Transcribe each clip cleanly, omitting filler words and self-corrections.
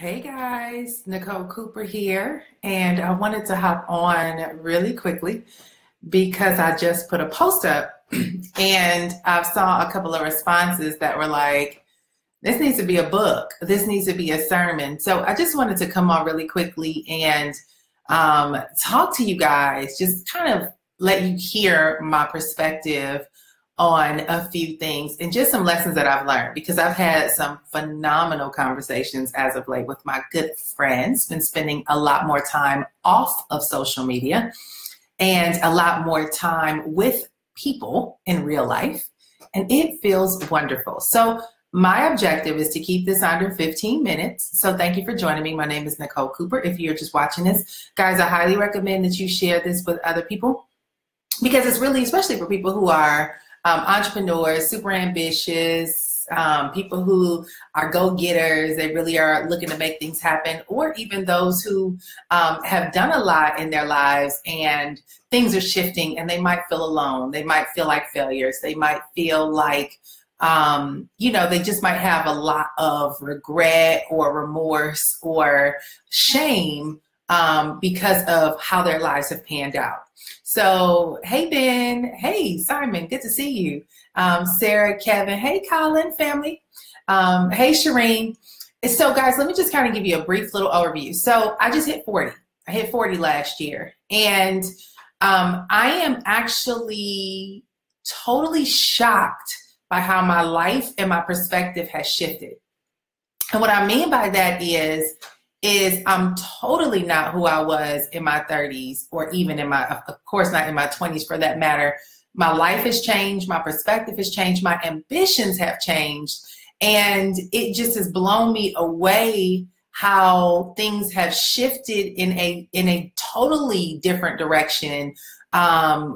Hey guys, Nicole Cooper here, and I wanted to hop on really quickly because I just put a post up and I saw a couple of responses that were like, this needs to be a book, this needs to be a sermon. So I just wanted to come on really quickly and talk to you guys, just kind of let you hear my perspective on a few things and just some lessons that I've learned, because I've had some phenomenal conversations as of late with my good friends, been spending a lot more time off of social media and a lot more time with people in real life, and it feels wonderful. So my objective is to keep this under 15 minutes. So thank you for joining me. My name is Nicole Cooper. If you're just watching this, guys, I highly recommend that you share this with other people, because it's really, especially for people who are entrepreneurs, super ambitious, people who are go-getters, they really are looking to make things happen, or even those who have done a lot in their lives and things are shifting and they might feel alone. They might feel like failures. They might feel like, they just might have a lot of regret or remorse or shame because of how their lives have panned out. So, hey, Ben. Hey, Simon. Good to see you. Sarah, Kevin. Hey, Colin, family. Hey, Shireen. So, guys, let me just kind of give you a brief little overview. So, I just hit 40. I hit 40 last year. And I am actually totally shocked by how my life and my perspective has shifted. And what I mean by that is I'm totally not who I was in my 30s, or even in my, of course, not in my 20s for that matter. My life has changed. My perspective has changed. My ambitions have changed. And it just has blown me away how things have shifted in a totally different direction,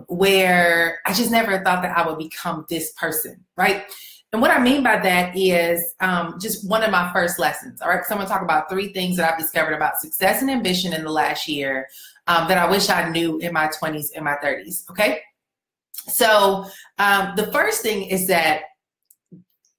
where I just never thought that I would become this person, right? And what I mean by that is just one of my first lessons. All right, so I'm going to talk about 3 things that I've discovered about success and ambition in the last year that I wish I knew in my 20s and my 30s. Okay, so the first thing is that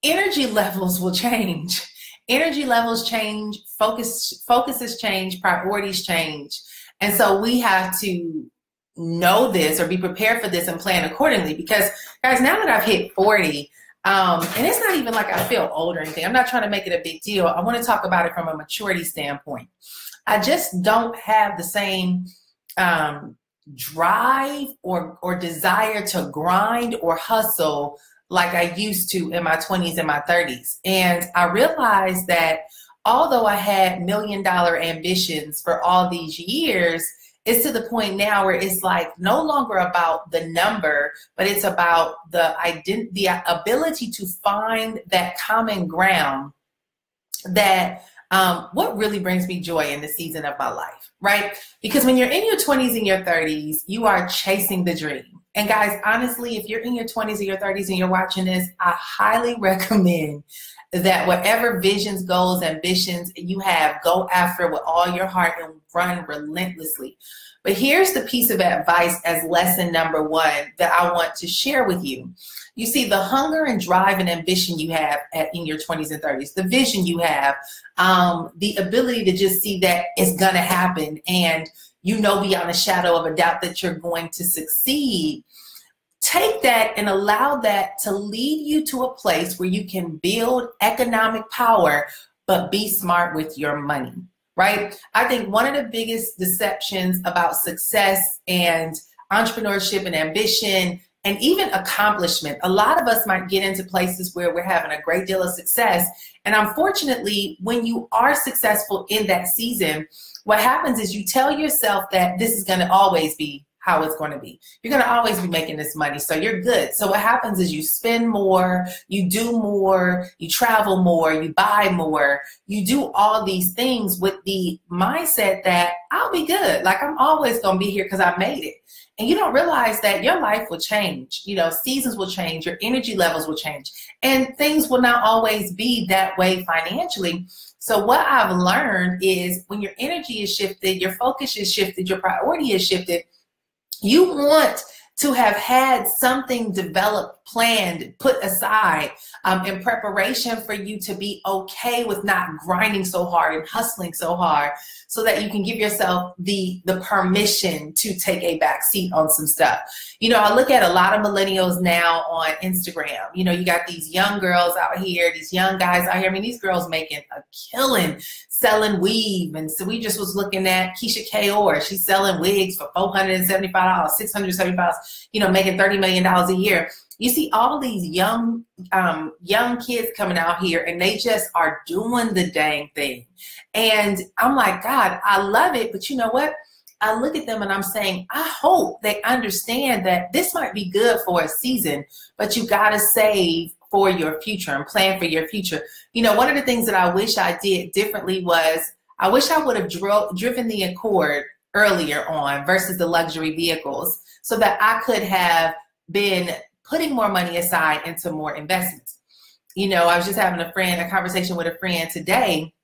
energy levels will change. Energy levels change, focuses change, priorities change. And so we have to know this or be prepared for this and plan accordingly, because guys, now that I've hit 40, and it's not even like I feel old or anything. I'm not trying to make it a big deal. I want to talk about it from a maturity standpoint. I just don't have the same drive or desire to grind or hustle like I used to in my 20s and my 30s. And I realized that although I had $1 million ambitions for all these years, it's to the point now where it's like no longer about the number, but it's about the ability to find that common ground, that what really brings me joy in the season of my life, right? Because when you're in your 20s and your 30s, you are chasing the dream. And guys, honestly, if you're in your 20s or your 30s and you're watching this, I highly recommend that whatever visions, goals, ambitions you have, go after with all your heart and run relentlessly. But here's the piece of advice as lesson number 1 that I want to share with you. You see, the hunger and drive and ambition you have in your 20s and 30s, the vision you have, the ability to just see that it's going to happen, and you know beyond a shadow of a doubt that you're going to succeed. Take that and allow that to lead you to a place where you can build economic power, but be smart with your money, right? I think one of the biggest deceptions about success and entrepreneurship and ambition and even accomplishment, a lot of us might get into places where we're having a great deal of success. And unfortunately, when you are successful in that season, what happens is you tell yourself that this is going to always be how it's going to be. You're going to always be making this money, so you're good. So what happens is you spend more, you do more, you travel more, you buy more, you do all these things with the mindset that I'll be good. Like, I'm always going to be here because I made it. And you don't realize that your life will change. You know, seasons will change, your energy levels will change, and things will not always be that way financially. So what I've learned is when your energy is shifted, your focus is shifted, your priority is shifted, you want to have had something developed, planned, put aside in preparation for you to be okay with not grinding so hard and hustling so hard, so that you can give yourself the permission to take a back seat on some stuff. You know, I look at a lot of millennials now on Instagram. You know, you got these young girls out here, these young guys out here. I mean, these girls making a killing selling weave. And so we just was looking at Keisha Kaur. She's selling wigs for $475, $675, you know, making $30 million a year. You see all these young kids coming out here, and they just are doing the dang thing. And I'm like, God, I love it. But you know what? I look at them and I'm saying, I hope they understand that this might be good for a season, but you got to save for your future and plan for your future. You know, one of the things that I wish I did differently was I wish I would have driven the Accord earlier on versus the luxury vehicles, so that I could have been putting more money aside into more investments. You know, I was just having a conversation with a friend today,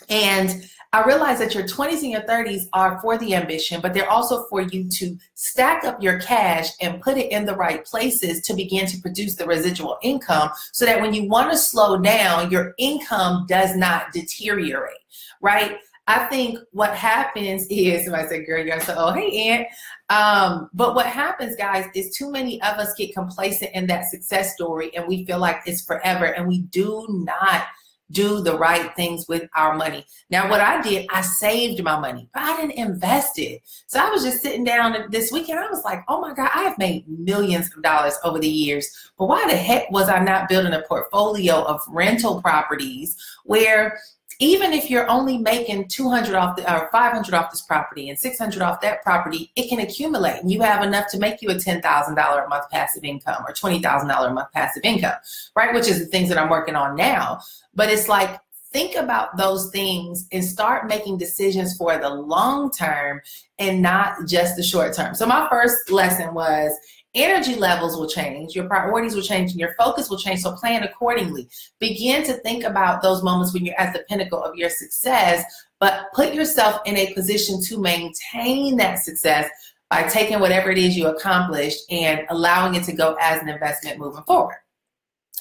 and I realized that your 20s and your 30s are for the ambition, but they're also for you to stack up your cash and put it in the right places to begin to produce the residual income, so that when you want to slow down, your income does not deteriorate, right? I think what happens is, somebody said, girl, you're so old. Hey, Aunt. But what happens, guys, is too many of us get complacent in that success story, and we feel like it's forever, and we do not do the right things with our money. Now, what I did, I saved my money, but I didn't invest it. So I was just sitting down this weekend. I was like, oh my God, I have made millions of dollars over the years, but why the heck was I not building a portfolio of rental properties where even if you're only making 200 off or 500 off this property and 600 off that property, it can accumulate, and you have enough to make you a $10,000 a month passive income or $20,000 a month passive income, right? Which is the things that I'm working on now. But it's like, think about those things and start making decisions for the long term and not just the short term. So my first lesson was, energy levels will change, your priorities will change, and your focus will change. So plan accordingly. Begin to think about those moments when you're at the pinnacle of your success, but put yourself in a position to maintain that success by taking whatever it is you accomplished and allowing it to go as an investment moving forward.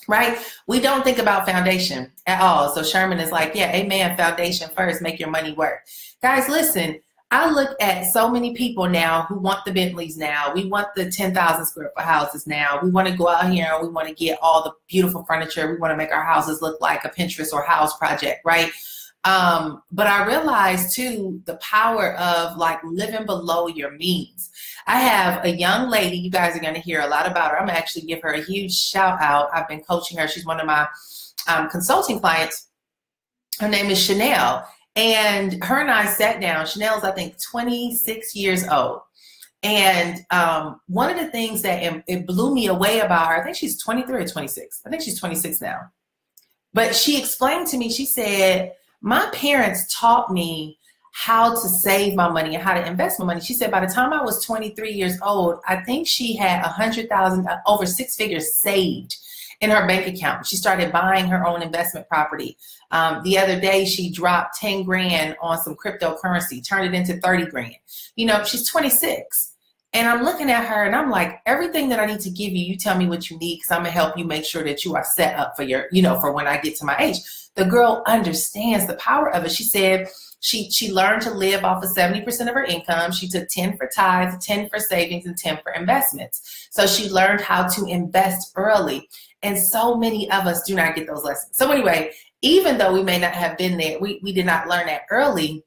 Right? We don't think about foundation at all. So Sherman is like, yeah, amen, foundation first, make your money work. Guys, listen, I look at so many people now who want the Bentleys now. We want the 10,000 square foot houses now. We want to go out here and we want to get all the beautiful furniture. We want to make our houses look like a Pinterest or house project, right? But I realized too, the power of like living below your means. I have a young lady, you guys are going to hear a lot about her. I'm going to actually give her a huge shout out. I've been coaching her. She's one of my consulting clients. Her name is Chanel. And her and I sat down. Chanel's, I think, 26 years old. And one of the things that it blew me away about her, I think she's 23 or 26. I think she's 26 now. But she explained to me, she said, my parents taught me how to save my money and how to invest my money. She said by the time I was 23 years old, I think she had 100,000, over 6 figures saved in her bank account. She started buying her own investment property. The other day, she dropped 10 grand on some cryptocurrency, turned it into 30 grand. You know, she's 26. And I'm looking at her and I'm like, everything that I need to give you, you tell me what you need, because I'm gonna help you make sure that you are set up for your, you know, for when I get to my age. The girl understands the power of it. She said she learned to live off of 70% of her income. She took 10 for tithes, 10 for savings, and 10 for investments. So she learned how to invest early. And so many of us do not get those lessons. So anyway, even though we may not have been there, we did not learn that early.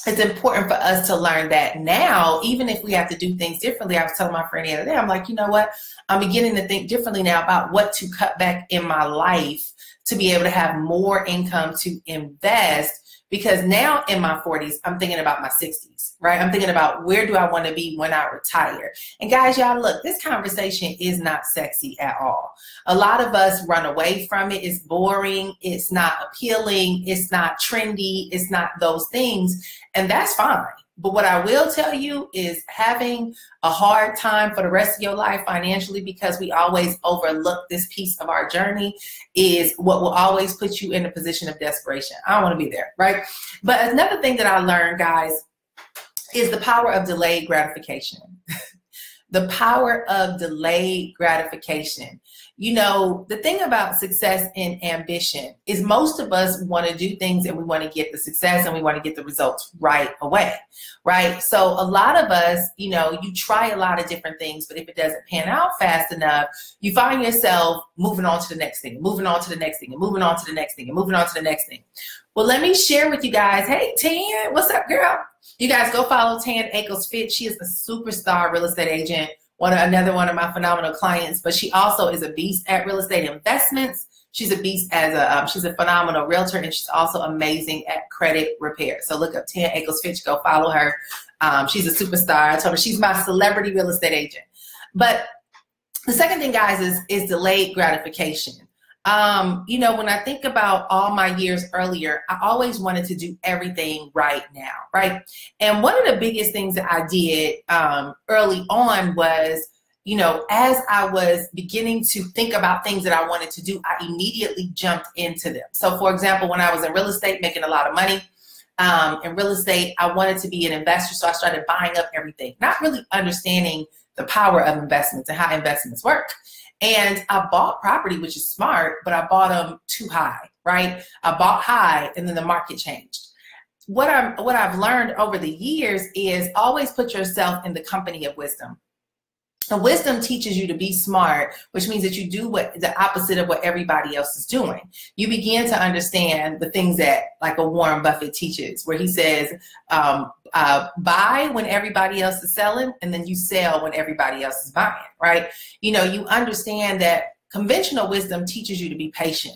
It's important for us to learn that now, even if we have to do things differently. I was telling my friend the other day, I'm like, you know what? I'm beginning to think differently now about what to cut back in my life to be able to have more income to invest. Because now in my 40s, I'm thinking about my 60s, right? I'm thinking about where do I want to be when I retire? And guys, y'all, look, this conversation is not sexy at all. A lot of us run away from it. It's boring. It's not appealing. It's not trendy. It's not those things. And that's fine. But what I will tell you is having a hard time for the rest of your life financially because we always overlook this piece of our journey is what will always put you in a position of desperation. I don't want to be there, right? But another thing that I learned, guys, is the power of delayed gratification. The power of delayed gratification. You know, the thing about success and ambition is most of us want to do things and we want to get the success and we want to get the results right away, right? So a lot of us, you know, you try a lot of different things, but if it doesn't pan out fast enough, you find yourself moving on to the next thing, moving on to the next thing, and moving on to the next thing, and moving on to the next thing. Well, let me share with you guys. Hey, Tan, what's up, girl? You guys go follow Tan Ackles Fit. She is a superstar real estate agent. Another one of my phenomenal clients, but she also is a beast at real estate investments. She's a beast as she's a phenomenal realtor, and she's also amazing at credit repair. So look up Tan Ackles Fitch, go follow her. She's a superstar. I told her she's my celebrity real estate agent. But the second thing, guys, is delayed gratification. You know, when I think about all my years earlier, I always wanted to do everything right now, right? And one of the biggest things that I did early on was, you know, as I was beginning to think about things that I wanted to do, I immediately jumped into them. So for example, when I was in real estate, making a lot of money in real estate, I wanted to be an investor. So I started buying up everything, not really understanding the power of investments and how investments work. And I bought property, which is smart, but I bought them too high, right? I bought high and then the market changed. What I've learned over the years is always put yourself in the company of wisdom. And wisdom teaches you to be smart, which means that you do the opposite of what everybody else is doing. You begin to understand the things that, like a Warren Buffett teaches, where he says, buy when everybody else is selling, and then you sell when everybody else is buying, right? You know, you understand that conventional wisdom teaches you to be patient.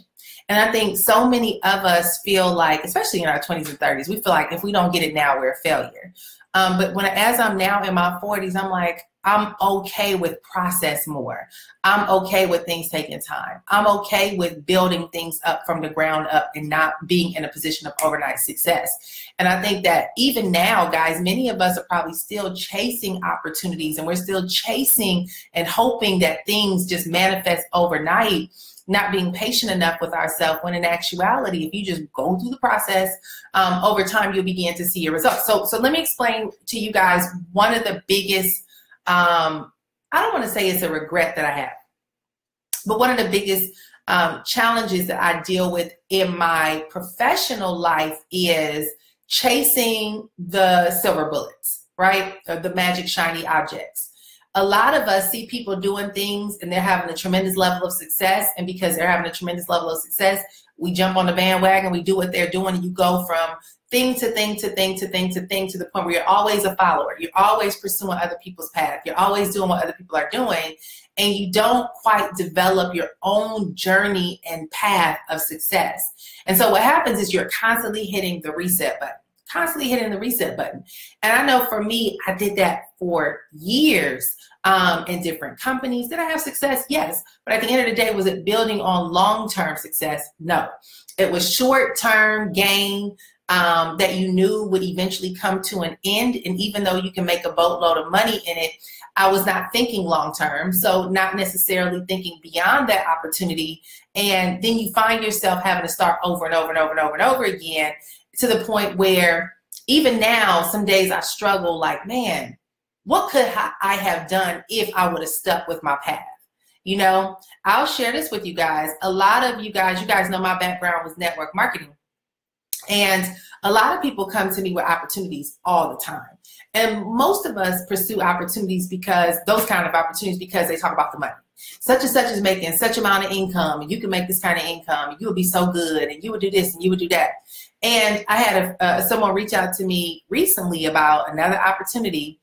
And I think so many of us feel like, especially in our 20s and 30s, we feel like if we don't get it now, we're a failure. But as I'm now in my 40s, I'm like, I'm okay with process more. I'm okay with things taking time. I'm okay with building things up from the ground up and not being in a position of overnight success. And I think that even now, guys, many of us are probably still chasing opportunities, and we're still chasing and hoping that things just manifest overnight, not being patient enough with ourselves, when in actuality, if you just go through the process, over time, you'll begin to see your results. So let me explain to you guys one of the biggest, I don't want to say it's a regret that I have, but one of the biggest challenges that I deal with in my professional life is chasing the silver bullets, right? Or the magic shiny objects. A lot of us see people doing things and they're having a tremendous level of success. And because they're having a tremendous level of success, we jump on the bandwagon, we do what they're doing, and you go from thing to thing to thing to thing to thing to the point where you're always a follower. You're always pursuing other people's path. You're always doing what other people are doing, and you don't quite develop your own journey and path of success. And so what happens is you're constantly hitting the reset button. Constantly hitting the reset button. And I know for me, I did that for years in different companies. Did I have success? Yes. But at the end of the day, was it building on long-term success? No. It was short-term gain that you knew would eventually come to an end. And even though you can make a boatload of money in it, I was not thinking long-term. So not necessarily thinking beyond that opportunity. And then you find yourself having to start over and over and over and over and over again, to the point where even now, some days I struggle like, man, what could I have done if I would have stuck with my path? You know, I'll share this with you guys. A lot of you guys know my background was network marketing. And a lot of people come to me with opportunities all the time. And most of us pursue opportunities because those kind of opportunities, because they talk about the money. Such and such is making such amount of income, and you can make this kind of income, and you would be so good, and you would do this and you would do that. And I had someone reach out to me recently about another opportunity.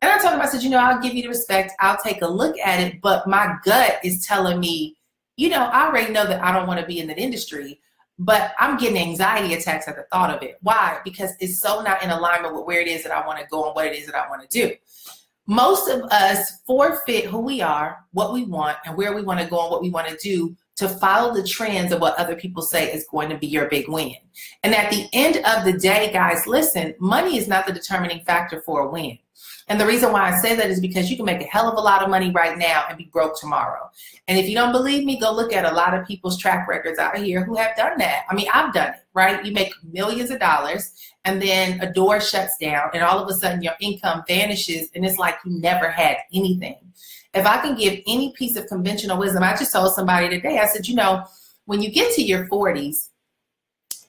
And I told him, I said, you know, I'll give you the respect. I'll take a look at it. But my gut is telling me, you know, I already know that I don't want to be in that industry, but I'm getting anxiety attacks at the thought of it. Why? Because it's so not in alignment with where it is that I want to go and what it is that I want to do. Most of us forfeit who we are, what we want, and where we want to go and what we want to do to follow the trends of what other people say is going to be your big win. And at the end of the day, guys, listen, money is not the determining factor for a win. And the reason why I say that is because you can make a hell of a lot of money right now and be broke tomorrow. And if you don't believe me, go look at a lot of people's track records out here who have done that. I mean, I've done it, right? You make millions of dollars and then a door shuts down and all of a sudden your income vanishes and it's like you never had anything. If I can give any piece of conventional wisdom, I just told somebody today, I said, you know, when you get to your 40s,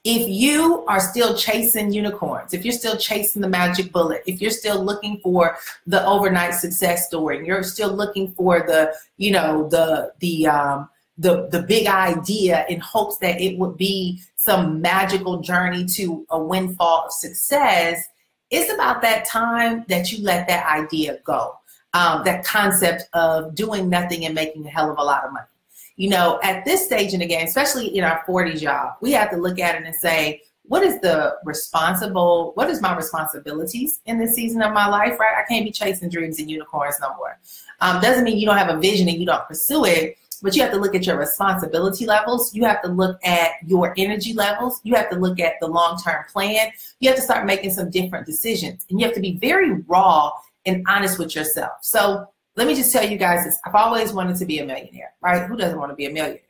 if you are still chasing unicorns, if you're still chasing the magic bullet, if you're still looking for the overnight success story, and you're still looking for the, you know, the big idea in hopes that it would be some magical journey to a windfall of success, it's about that time that you let that idea go. That concept of doing nothing and making a hell of a lot of money. You know, at this stage in the game, especially in our 40s, y'all, we have to look at it and say, what is my responsibilities in this season of my life, right? I can't be chasing dreams and unicorns no more. Doesn't mean you don't have a vision and you don't pursue it, but you have to look at your responsibility levels. You have to look at your energy levels. You have to look at the long-term plan. You have to start making some different decisions, and you have to be very raw and honest with yourself. So let me just tell you guys this. I've always wanted to be a millionaire, right? Who doesn't want to be a millionaire?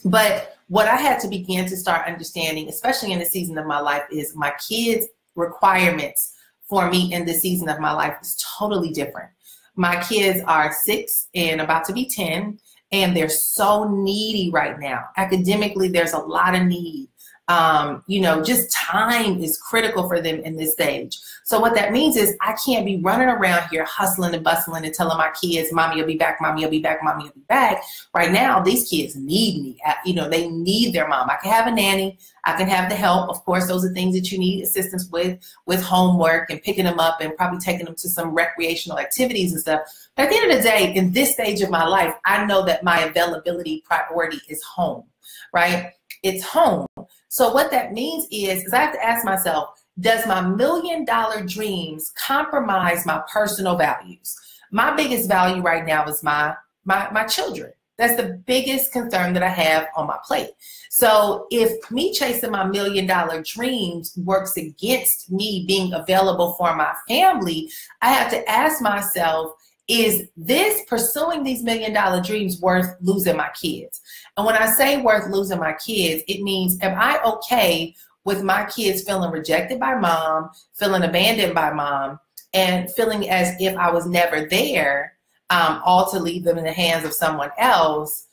But what I had to begin to start understanding, especially in the season of my life, is my kids' requirements for me in this season of my life is totally different. My kids are 6 and about to be 10, and they're so needy right now. Academically, there's a lot of need. You know, just time is critical for them in this stage. So what that means is I can't be running around here hustling and bustling and telling my kids, mommy will be back, mommy will be back, mommy will be back. Right now, these kids need me. You know, they need their mom. I can have a nanny. I can have the help. Of course, those are things that you need assistance with homework and picking them up and probably taking them to some recreational activities and stuff. But at the end of the day, in this stage of my life, I know that my availability priority is home, right? It's home. So what that means is I have to ask myself, does my $1 million dreams compromise my personal values? My biggest value right now is my children. That's the biggest concern that I have on my plate. So if me chasing my $1 million dreams works against me being available for my family, I have to ask myself, is this pursuing these $1 million dreams worth losing my kids? And when I say worth losing my kids, it means, am I okay with my kids feeling rejected by mom, feeling abandoned by mom, and feeling as if I was never there, all to leave them in the hands of someone else?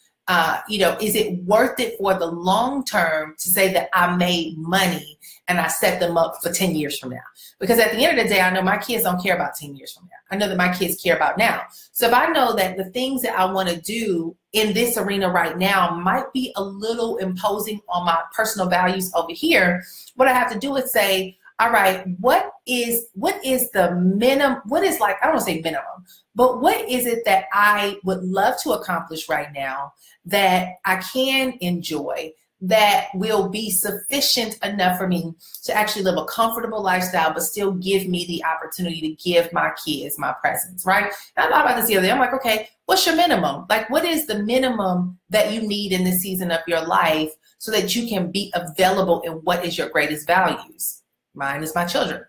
You know, is it worth it for the long term to say that I made money and I set them up for 10 years from now? Because at the end of the day, I know my kids don't care about 10 years from now. I know that my kids care about now. So if I know that the things that I want to do in this arena right now might be a little imposing on my personal values over here, what I have to do is say, all right, what is the minimum, what is, like, I don't want to say minimum, but what is it that I would love to accomplish right now that I can enjoy, that will be sufficient enough for me to actually live a comfortable lifestyle, but still give me the opportunity to give my kids my presence, right? And I thought about this the other day. I'm like, okay, what's your minimum? Like, what is the minimum that you need in this season of your life so that you can be available in what is your greatest values? Mine is my children.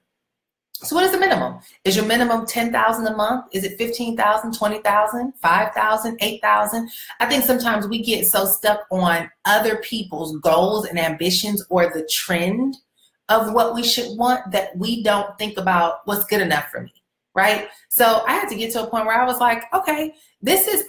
So what is the minimum? Is your minimum $10,000 a month? Is it $15,000, $20,000, $5,000, $8,000? I think sometimes we get so stuck on other people's goals and ambitions or the trend of what we should want that we don't think about what's good enough for me, right? So I had to get to a point where I was like, okay,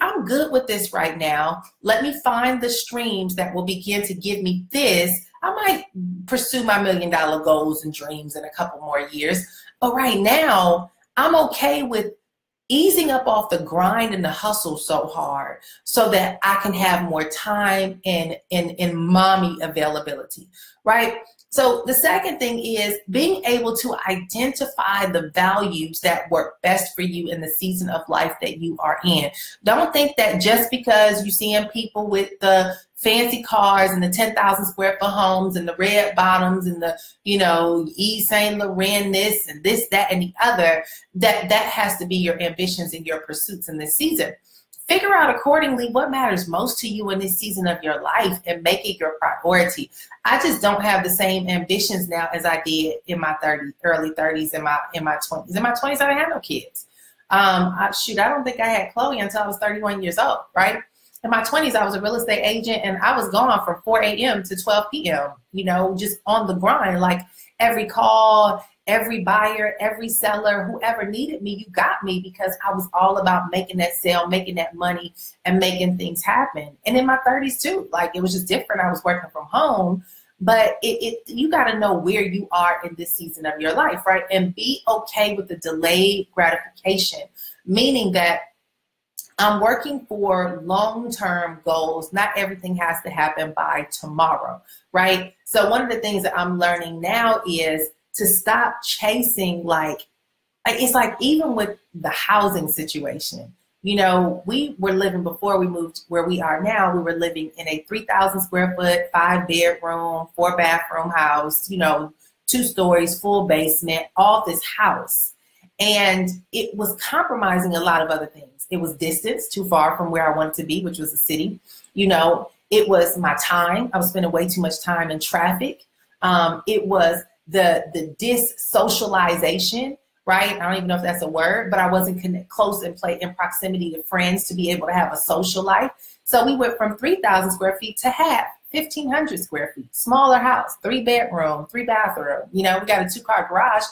I'm good with this right now. Let me find the streams that will begin to give me this. I might pursue my $1 million goals and dreams in a couple more years. But right now, I'm okay with easing up off the grind and the hustle so hard so that I can have more time and mommy availability, right? So the second thing is being able to identify the values that work best for you in the season of life that you are in. Don't think that just because you're seeing people with the fancy cars and the 10,000 square foot homes and the red bottoms and the, you know, Yves Saint Laurent this and this, that, and the other, that has to be your ambitions and your pursuits in this season. figure out accordingly what matters most to you in this season of your life and make it your priority. I just don't have the same ambitions now as I did in my early 30s and in my 20s. In my 20s, I didn't have no kids. I don't think I had Chloe until I was 31 years old, right? In my 20s, I was a real estate agent, and I was gone from 4 a.m. to 12 p.m., just on the grind. Like every call, every buyer, every seller, whoever needed me, you got me, because I was all about making that sale, making that money, and making things happen. And in my 30s too, like it was just different. I was working from home, but you got to know where you are in this season of your life, right? And be okay with the delayed gratification, meaning that I'm working for long-term goals. Not everything has to happen by tomorrow, right? So one of the things that I'm learning now is to stop chasing, it's like even with the housing situation, we were living, before we moved where we are now, we were living in a 3,000 square foot, 5-bedroom, 4-bathroom house, 2 stories, full basement, all this house. And it was compromising a lot of other things. It was distance, too far from where I wanted to be, which was the city. It was my time. I was spending way too much time in traffic. It was the dis-socialization, right? I don't even know if that's a word, but I wasn't close and in proximity to friends to be able to have a social life. So we went from 3,000 square feet to half, 1,500 square feet, smaller house, 3-bedroom, 3-bathroom. We got a 2-car garage.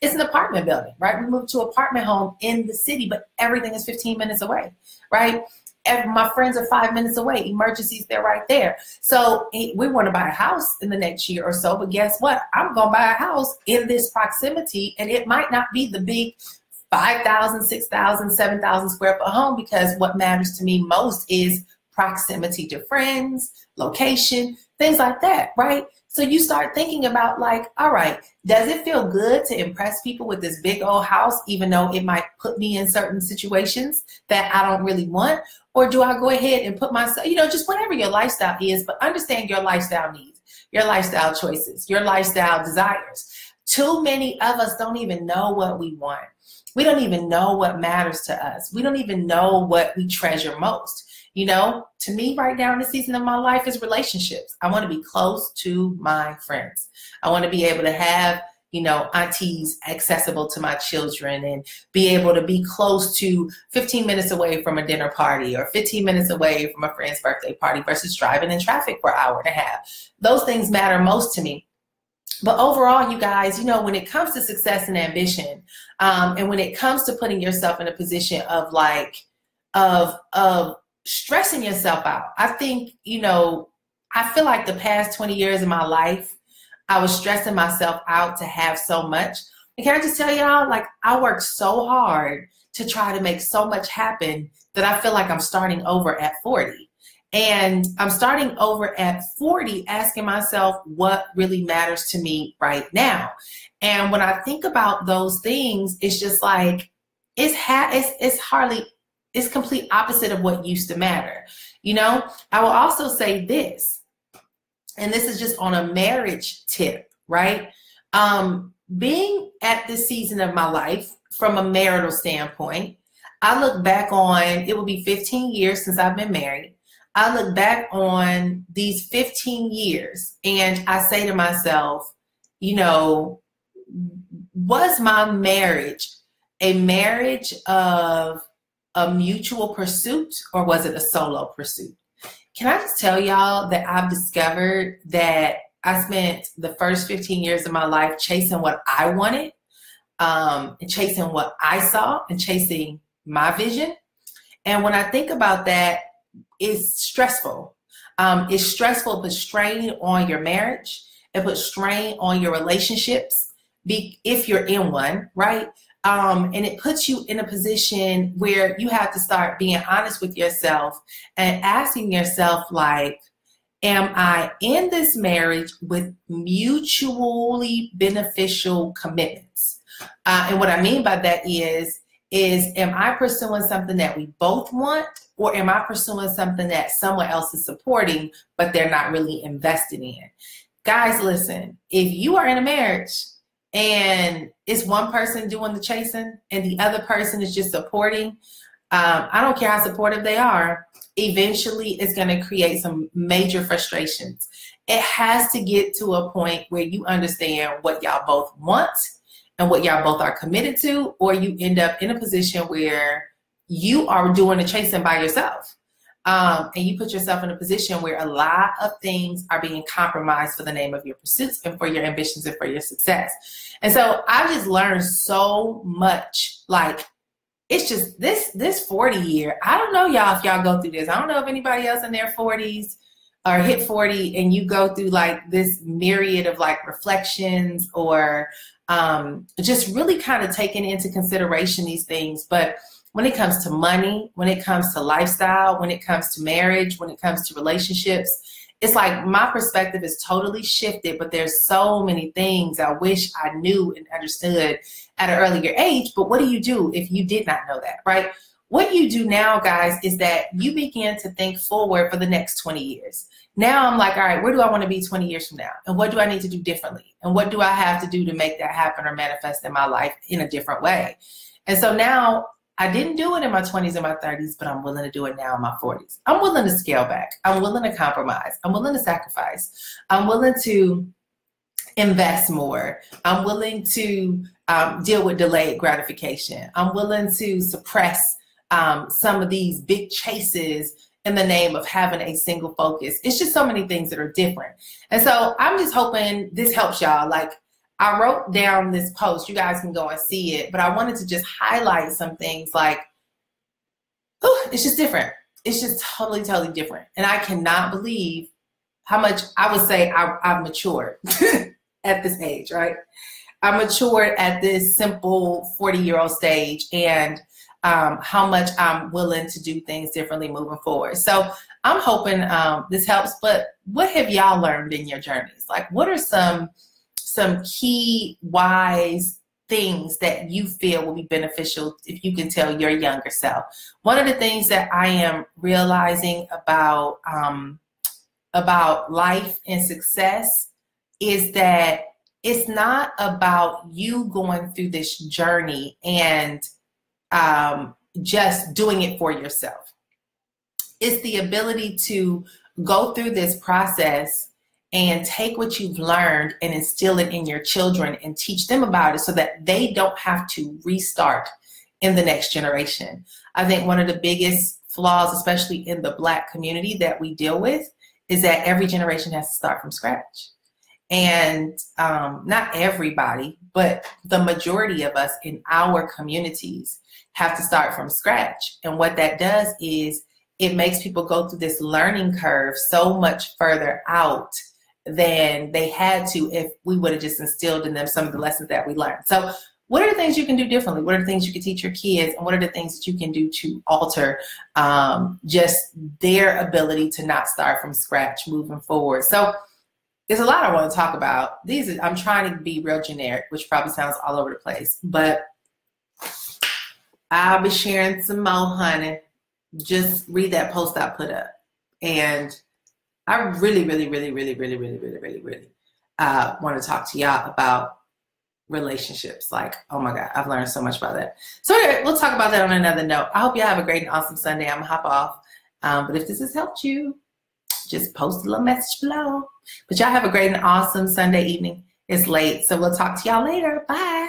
It's an apartment building, right? We moved to an apartment home in the city, but everything is 15 minutes away, right? My friends are 5 minutes away. Emergencies, they're right there. So we want to buy a house in the next year or so, but guess what? I'm going to buy a house in this proximity, and it might not be the big 5,000, 6,000, 7,000 square foot home, because what matters to me most is proximity to friends, location, things like that, right? So you start thinking about all right, does it feel good to impress people with this big old house, even though it might put me in certain situations that I don't really want? Or do I go ahead and put myself, just whatever your lifestyle is, but understand your lifestyle needs, your lifestyle choices, your lifestyle desires. Too many of us don't even know what we want. We don't even know what matters to us. We don't even know what we treasure most. To me right now in the season of my life is relationships. I want to be close to my friends. I want to be able to have, aunties accessible to my children, and be able to be close to 15 minutes away from a dinner party or 15 minutes away from a friend's birthday party versus driving in traffic for an hour and a half. Those things matter most to me. But overall, you guys, when it comes to success and ambition, and when it comes to putting yourself in a position of of stressing yourself out, I think, I feel like the past 20 years of my life, I was stressing myself out to have so much. And can I just tell y'all, I worked so hard to try to make so much happen that I feel like I'm starting over at 40. And I'm starting over at 40 asking myself what really matters to me right now. And when I think about those things, it's just it's complete opposite of what used to matter. I will also say this, and this is just on a marriage tip, right? Being at this season of my life from a marital standpoint, I look back on, it will be 15 years since I've been married. I look back on these 15 years and I say to myself, was my marriage a marriage of a mutual pursuit, or was it a solo pursuit? Can I just tell y'all that I've discovered that I spent the first 15 years of my life chasing what I wanted, and chasing what I saw, and chasing my vision. And when I think about that, it's stressful. It's stressful, it puts strain on your marriage. It puts strain on your relationships, if you're in one, right? And it puts you in a position where you have to start being honest with yourself and asking yourself, am I in this marriage with mutually beneficial commitments? And what I mean by that is am I pursuing something that we both want, or am I pursuing something that someone else is supporting, but they're not really invested in? Guys, listen, if you are in a marriage and it's one person doing the chasing and the other person is just supporting, I don't care how supportive they are, eventually it's going to create some major frustrations. It has to get to a point where you understand what y'all both want and what y'all both are committed to, or you end up in a position where you are doing the chasing by yourself. And you put yourself in a position where a lot of things are being compromised for the name of your pursuits and for your ambitions and for your success. And so I've just learned so much. Like, it's just this 40 year. I don't know, y'all, if y'all go through this. I don't know if anybody else in their 40s or hit 40 and you go through like this myriad of like reflections or just really kind of taking into consideration these things. But when it comes to money, when it comes to lifestyle, when it comes to marriage, when it comes to relationships, it's like my perspective is totally shifted, but there's so many things I wish I knew and understood at an earlier age. But what do you do if you did not know that, right? What you do now, guys, is that you begin to think forward for the next 20 years. Now I'm like, all right, where do I want to be 20 years from now? And what do I need to do differently? And what do I have to do to make that happen or manifest in my life in a different way? And so now, I didn't do it in my 20s and my 30s, but I'm willing to do it now in my 40s. I'm willing to scale back. I'm willing to compromise. I'm willing to sacrifice. I'm willing to invest more. I'm willing to deal with delayed gratification. I'm willing to suppress some of these big chases in the name of having a single focus. It's just so many things that are different. And so I'm just hoping this helps y'all. Like, I wrote down this post. You guys can go and see it, but I wanted to just highlight some things like, oh, it's just different. It's just totally, totally different. And I cannot believe how much I would say I've matured at this age, right? I matured at this simple 40-year-old stage, and how much I'm willing to do things differently moving forward. So I'm hoping this helps, but what have y'all learned in your journeys? Like, what are some key wise things that you feel will be beneficial if you can tell your younger self? One of the things that I am realizing about life and success is that it's not about you going through this journey and just doing it for yourself. It's the ability to go through this process and take what you've learned and instill it in your children and teach them about it so that they don't have to restart in the next generation. I think one of the biggest flaws, especially in the Black community that we deal with, is that every generation has to start from scratch. And not everybody, but the majority of us in our communities have to start from scratch. And what that does is it makes people go through this learning curve so much further out than they had to if we would have just instilled in them some of the lessons that we learned. So what are the things you can do differently? What are the things you can teach your kids? And what are the things that you can do to alter just their ability to not start from scratch moving forward? So there's a lot I want to talk about. I'm trying to be real generic, which probably sounds all over the place, but I'll be sharing some more, honey. Just read that post I put up. And I really want to talk to y'all about relationships. Like, oh my God, I've learned so much about that. So anyway, we'll talk about that on another note. I hope y'all have a great and awesome Sunday. I'm gonna hop off. But if this has helped you, just post a little message below. But y'all have a great and awesome Sunday evening. It's late, so we'll talk to y'all later. Bye.